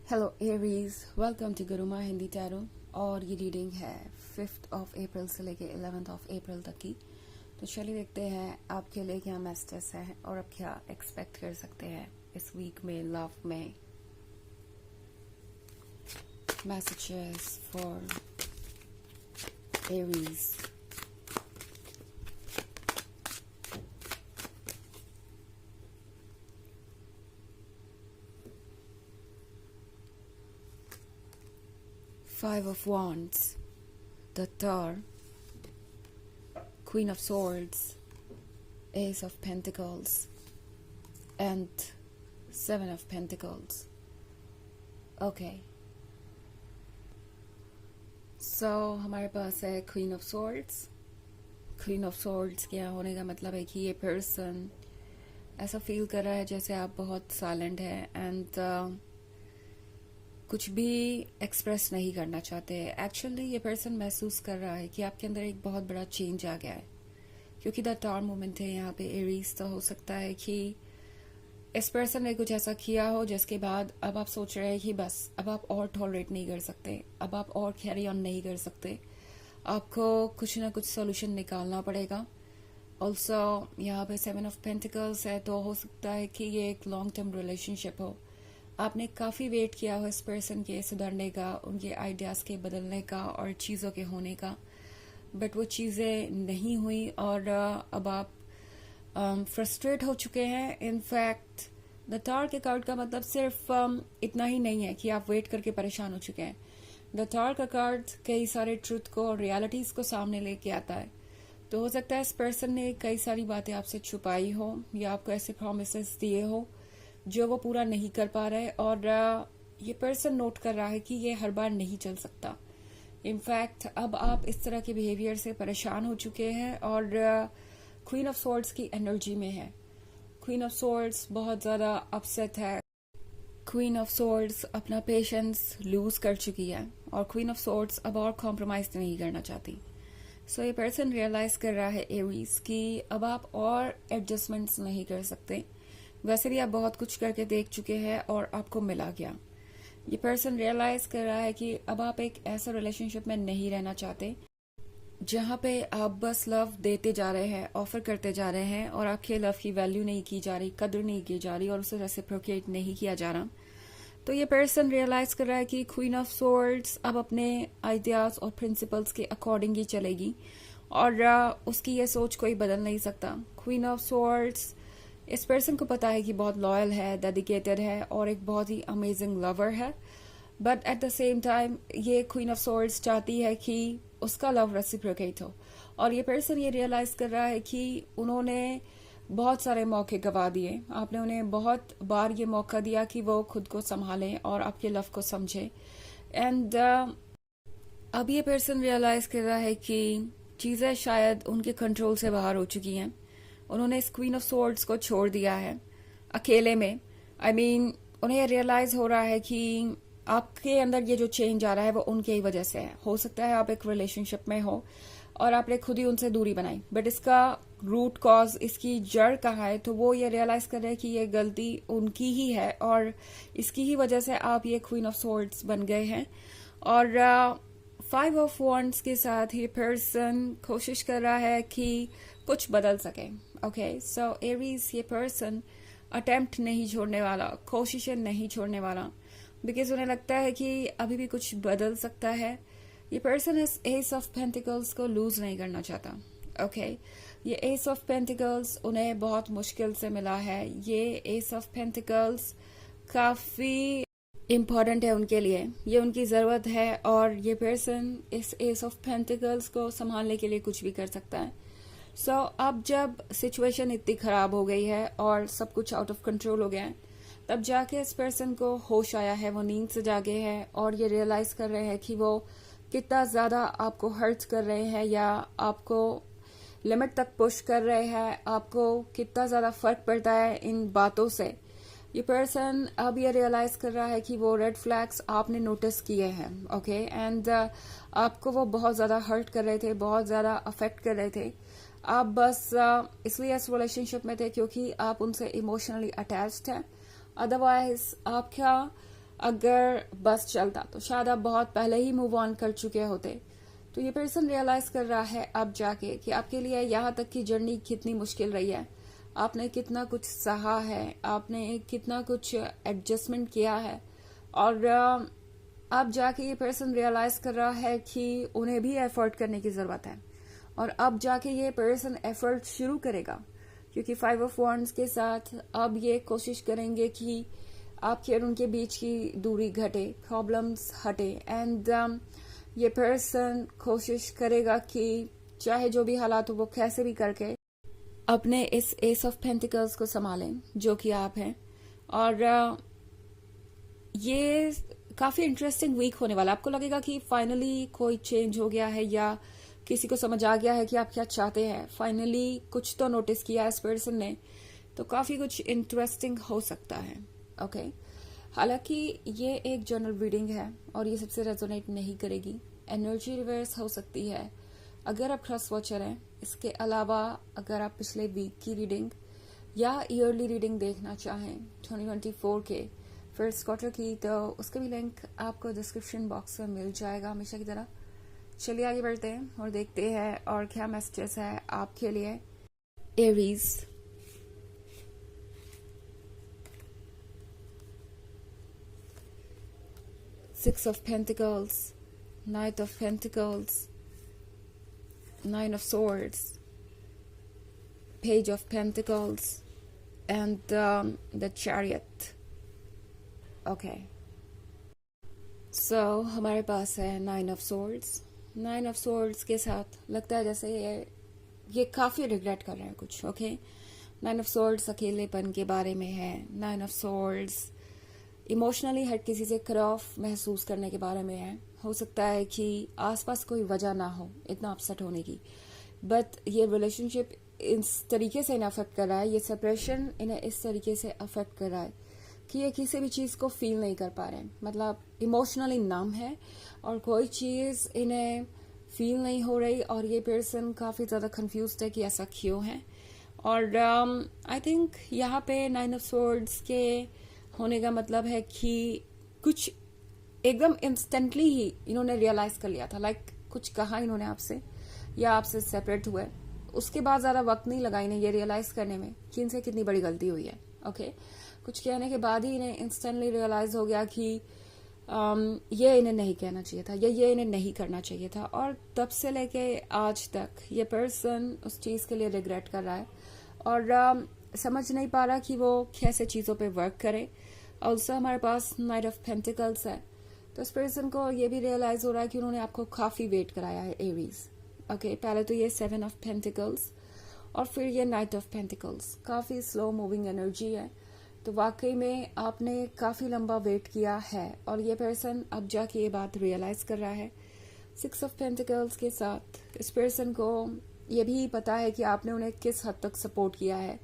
Hello Aries, welcome to Guruma Hindi tarot. और ये reading है 5th ऑफ अप्रैल से लेके 11th ऑफ अप्रैल तक की। तो चलिए देखते हैं आपके लिए क्या मैसेजेस है और आप क्या एक्सपेक्ट कर सकते हैं इस वीक में लव में। Messages for Aries. Five of Wands, the Tower, Queen of Swords, Ace of Pentacles, and Seven of Pentacles. Okay. So हमारे पास है Queen of Swords. Queen of Swords क्या होने का मतलब है कि ये पर्सन ऐसा फील कर रहा है जैसे आप बहुत साइलेंट है एंड कुछ भी एक्सप्रेस नहीं करना चाहते। एक्चुअली ये पर्सन महसूस कर रहा है कि आपके अंदर एक बहुत बड़ा चेंज आ गया है, क्योंकि द टावर मोमेंट है यहाँ पे एरीज। तो हो सकता है कि इस पर्सन ने कुछ ऐसा किया हो जिसके बाद अब आप सोच रहे हैं कि बस अब आप और टॉलरेट नहीं कर सकते, अब आप और कैरी ऑन नहीं कर सकते, आपको कुछ ना कुछ सोल्यूशन निकालना पड़ेगा। ऑल्सो यहाँ पे 7 ऑफ पेंटिकल्स है, तो हो सकता है कि ये एक लॉन्ग टर्म रिलेशनशिप हो। आपने काफ़ी वेट किया हो इस पर्सन के सुधरने का, उनके आइडियाज़ के बदलने का और चीज़ों के होने का, बट वो चीज़ें नहीं हुई और अब आप फ्रस्ट्रेट हो चुके हैं। इनफैक्ट द टावर के कार्ड का मतलब सिर्फ इतना ही नहीं है कि आप वेट करके परेशान हो चुके हैं। द टावर का कार्ड कई सारे ट्रुथ को और रियलिटीज़ को सामने लेके आता है। तो हो सकता है इस पर्सन ने कई सारी बातें आपसे छुपाई हो या आपको ऐसे प्रोमिसेस दिए हो जो वो पूरा नहीं कर पा रहे, और ये पर्सन नोट कर रहा है कि ये हर बार नहीं चल सकता। इनफैक्ट अब आप इस तरह के बिहेवियर से परेशान हो चुके हैं और क्वीन ऑफ स्वॉर्ड्स की एनर्जी में है। क्वीन ऑफ स्वॉर्ड्स बहुत ज़्यादा अपसेट है। क्वीन ऑफ स्वॉर्ड्स अपना पेशेंस लूज कर चुकी है और क्वीन ऑफ स्वॉर्ड्स अब और कॉम्प्रोमाइज नहीं करना चाहती। सो ये पर्सन रियलाइज कर रहा है एरीज कि अब आप और एडजस्टमेंट्स नहीं कर सकते। वैसे भी आप बहुत कुछ करके देख चुके हैं और आपको मिला गया। ये पर्सन रियलाइज कर रहा है कि अब आप एक ऐसा रिलेशनशिप में नहीं रहना चाहते जहां पे आप बस लव देते जा रहे हैं, ऑफर करते जा रहे हैं और आपके लव की वैल्यू नहीं की जा रही, कदर नहीं की जा रही और उसे रेसिप्रोकेट नहीं किया जा रहा। तो ये पर्सन रियलाइज कर रहा है कि क्वीन ऑफ स्वॉर्ड्स अब अपने आइडियाज और प्रिंसिपल्स के अकॉर्डिंग ही चलेगी और उसकी ये सोच कोई बदल नहीं सकता। क्वीन ऑफ स्वॉर्ड्स इस पर्सन को पता है कि बहुत लॉयल है, डेडिकेटेड है और एक बहुत ही अमेजिंग लवर है, but at the same time ये क्वीन ऑफ स्वॉर्ड्स चाहती है कि उसका लव रेसिप्रोकेट हो। और ये पर्सन ये रियलाइज कर रहा है कि उन्होंने बहुत सारे मौके गवा दिए, आपने उन्हें बहुत बार ये मौका दिया कि वो खुद को संभालें और आपके लव को समझे। एंड अब ये पर्सन रियलाइज कर रहा है कि चीज़ें शायद उनके कंट्रोल से बाहर हो चुकी हैं। उन्होंने इस क्वीन ऑफ स्वॉर्ड्स को छोड़ दिया है अकेले में। आई मीन उन्हें रियलाइज हो रहा है कि आपके अंदर ये जो चेंज आ रहा है वो उनके ही वजह से है। हो सकता है आप एक रिलेशनशिप में हो और आपने खुद ही उनसे दूरी बनाई, बट इसका रूट कॉज, इसकी जड़ कहाँ है, तो वो ये रियलाइज कर रहे हैं कि ये गलती उनकी ही है और इसकी ही वजह से आप ये क्वीन ऑफ स्वॉर्ड्स बन गए हैं। और 5 ऑफ वॉन्ड्स के साथ ये पर्सन कोशिश कर रहा है कि कुछ बदल सके। ओके, सो एरीज ये पर्सन अटेम्प्ट नहीं छोड़ने वाला, कोशिशें नहीं छोड़ने वाला, बिकॉज उन्हें लगता है कि अभी भी कुछ बदल सकता है। ये पर्सन इस एस ऑफ पेंटिकल्स को लूज नहीं करना चाहता। ओके, ये एस ऑफ पेंटिकल्स उन्हें बहुत मुश्किल से मिला है। ये एस ऑफ पेंटिकल्स काफी इम्पॉर्टेंट है उनके लिए, ये उनकी जरूरत है और ये पर्सन इस एस ऑफ पेंटिकल्स को संभालने के लिए कुछ भी कर सकता है। सो अब जब सिचुएशन इतनी खराब हो गई है और सब कुछ आउट ऑफ कंट्रोल हो गया है, तब जाके इस पर्सन को होश आया है, वो नींद से जागे हैं और ये रियलाइज कर रहे हैं कि वो कितना ज्यादा आपको हर्ट कर रहे हैं या आपको लिमिट तक पुश कर रहे हैं, आपको कितना ज्यादा फर्क पड़ता है इन बातों से। ये पर्सन अब ये रियलाइज कर रहा है कि वो रेड फ्लैग्स आपने नोटिस किए हैं। ओके, एंड आपको वो बहुत ज्यादा हर्ट कर रहे थे, बहुत ज्यादा अफेक्ट कर रहे थे। आप बस इसलिए इस रिलेशनशिप में थे क्योंकि आप उनसे इमोशनली अटैच्ड हैं। अदरवाइज आपका अगर बस चलता तो शायद आप बहुत पहले ही मूव ऑन कर चुके होते। तो ये पर्सन रियलाइज कर रहा है अब जाके कि आपके लिए यहाँ तक की जर्नी कितनी मुश्किल रही है, आपने कितना कुछ सहा है, आपने कितना कुछ एडजस्टमेंट किया है। और अब जाके ये पर्सन रियलाइज कर रहा है कि उन्हें भी एफर्ट करने की जरूरत है। और अब जाके ये पर्सन एफर्ट शुरू करेगा, क्योंकि 5 ऑफ वॉन्ड्स के साथ अब ये कोशिश करेंगे कि आपके और उनके बीच की दूरी घटे, प्रॉब्लम्स हटे। एंड ये पर्सन कोशिश करेगा कि चाहे जो भी हालात हो वो कैसे भी करके अपने इस एस ऑफ पेंटिकल्स को संभालें जो कि आप हैं। और ये काफी इंटरेस्टिंग वीक होने वाला। आपको लगेगा कि फाइनली कोई चेंज हो गया है या किसी को समझ आ गया है कि आप क्या चाहते हैं, फाइनली कुछ तो नोटिस किया इस पर्सन ने, तो काफी कुछ इंटरेस्टिंग हो सकता है। ओके हालांकि ये एक जनरल रीडिंग है और ये सबसे रेजोनेट नहीं करेगी, एनर्जी रिवर्स हो सकती है अगर आप ट्रस्ट वॉचर हैं। इसके अलावा अगर आप पिछले वीक की रीडिंग या ईयरली रीडिंग देखना चाहें 2024 के फर्स्ट क्वार्टर की, तो उसका भी लिंक आपको डिस्क्रिप्शन बॉक्स में मिल जाएगा हमेशा की तरह। चलिए आगे बढ़ते हैं और देखते हैं और क्या मैसेजेस है आपके लिए Aries. Six of Pentacles, Knight of Pentacles, Nine of Swords, Page of Pentacles, and the Chariot. Okay. So हमारे पास है Nine of Swords. Nine of Swords के साथ लगता है जैसे ये काफी रिग्रेट कर रहे हैं कुछ। ओके Nine of Swords अकेलेपन के बारे में है। Nine of Swords इमोशनली हर किसी से कट ऑफ महसूस करने के बारे में है। हो सकता है कि आसपास कोई वजह ना हो इतना अपसेट होने की, बट ये रिलेशनशिप इस तरीके से इन्हें अफेक्ट कर रहा है, ये सेपरेशन इन्हें इस तरीके से अफेक्ट कर रहा है कि ये किसी भी चीज को फील नहीं कर पा रहे हैं। मतलब इमोशनली नम है और कोई चीज इन्हें फील नहीं हो रही, और ये पर्सन काफी ज्यादा कंफ्यूज्ड है कि ऐसा क्यों है। और आई थिंक यहाँ पे नाइन ऑफ स्वॉर्ड्स के होने का मतलब है कि कुछ एकदम इंस्टेंटली ही इन्होंने रियलाइज कर लिया था, लाइक कुछ कहा इन्होंने आपसे या आपसे सेपरेट हुए, उसके बाद ज्यादा वक्त नहीं लगा इन्हें ये रियलाइज करने में कि इनसे कितनी बड़ी गलती हुई है। ओके कुछ कहने के बाद ही इन्हें इंस्टेंटली रियलाइज हो गया कि ये इन्हें नहीं कहना चाहिए था या ये इन्हें नहीं करना चाहिए था। और तब से लेके आज तक ये पर्सन उस चीज के लिए रिग्रेट कर रहा है और समझ नहीं पा रहा कि वो कैसे चीजों पे वर्क करे। ऑल्सो हमारे पास नाइट ऑफ पेंटिकल्स है, तो इस पर्सन को ये भी रियलाइज हो रहा है कि उन्होंने आपको काफी वेट कराया है एरीज। ओके पहले तो ये 7 ऑफ पेंटिकल्स और फिर ये नाइट ऑफ पेंटिकल्स, काफी स्लो मूविंग एनर्जी है। तो वाकई में आपने काफी लंबा वेट किया है और ये पर्सन अब जाके ये बात रियलाइज कर रहा है। 6 ऑफ पेंटिकल्स के साथ इस पर्सन को ये भी पता है कि आपने उन्हें किस हद तक सपोर्ट किया है,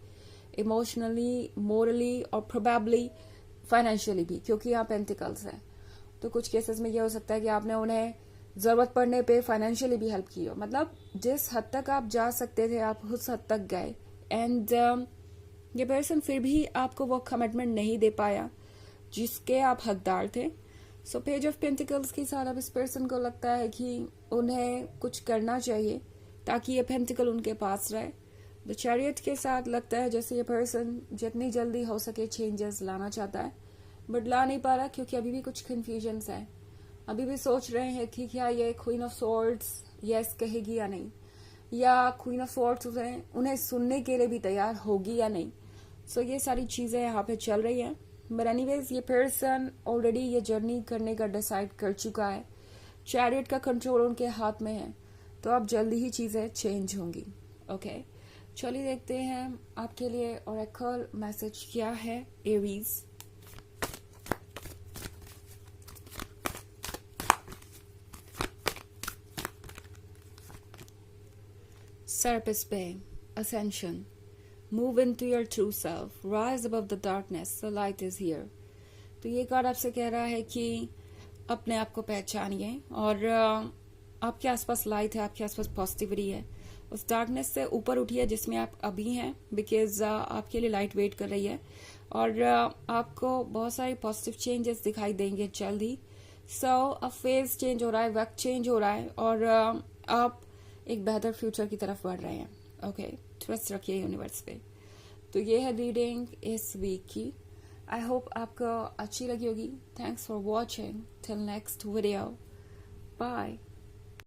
इमोशनली, मोरली और प्रोबेबली फाइनेंशियली भी, क्योंकि यहाँ पेंटिकल्स है। तो कुछ केसेस में ये हो सकता है कि आपने उन्हें जरूरत पड़ने पे फाइनेंशियली भी हेल्प की हो। मतलब जिस हद तक आप जा सकते थे आप उस हद तक गए, एंड ये पर्सन फिर भी आपको वो कमिटमेंट नहीं दे पाया जिसके आप हकदार थे। सो पेज ऑफ पेंटिकल्स के साथ अब इस पर्सन को लगता है कि उन्हें कुछ करना चाहिए ताकि ये पेंटिकल उनके पास रहे। द चैरियट के साथ लगता है जैसे ये पर्सन जितनी जल्दी हो सके चेंजेस लाना चाहता है, बट ला नहीं पा रहा क्योंकि अभी भी कुछ कंफ्यूजन्स है। अभी भी सोच रहे हैं कि क्या ये क्वीन ऑफ स्वॉर्ड्स यस कहेगी या नहीं, या क्वीन ऑफ स्वॉर्ड्स उन्हें सुनने के लिए भी तैयार होगी या नहीं। सो ये सारी चीजें यहाँ पे चल रही हैं। बट एनीवेज ये पर्सन ऑलरेडी ये जर्नी करने का डिसाइड कर चुका है, चैरियट का कंट्रोल उनके हाथ में है, तो अब जल्दी ही चीजें चेंज होंगी। ओके चलिए देखते हैं आपके लिए ओरेकल मैसेज क्या है Aries. Serpent's Bay, Ascension. Move into your true self. Rise above the darkness. The light is here. तो ये कार्ड आपसे कह रहा है कि अपने आप को पहचानिए और आपके आसपास लाइट है, आपके आसपास पॉजिटिविटी है। उस डार्कनेस से ऊपर उठिए जिसमें आप अभी हैं, बिकॉज आपके लिए लाइट वेट कर रही है और आपको बहुत सारे पॉजिटिव चेंजेस दिखाई देंगे जल्द ही। सो अब फेज चेंज हो रहा है, वक्त चेंज हो रहा है, और आप एक बेहतर फ्यूचर की तरफ बढ़ रहे हैं। ओके, ट्रस्ट रखिए यूनिवर्स पे। तो ये है रीडिंग इस वीक की। आई होप आपको अच्छी लगी होगी। Thanks for watching. Till next video, bye.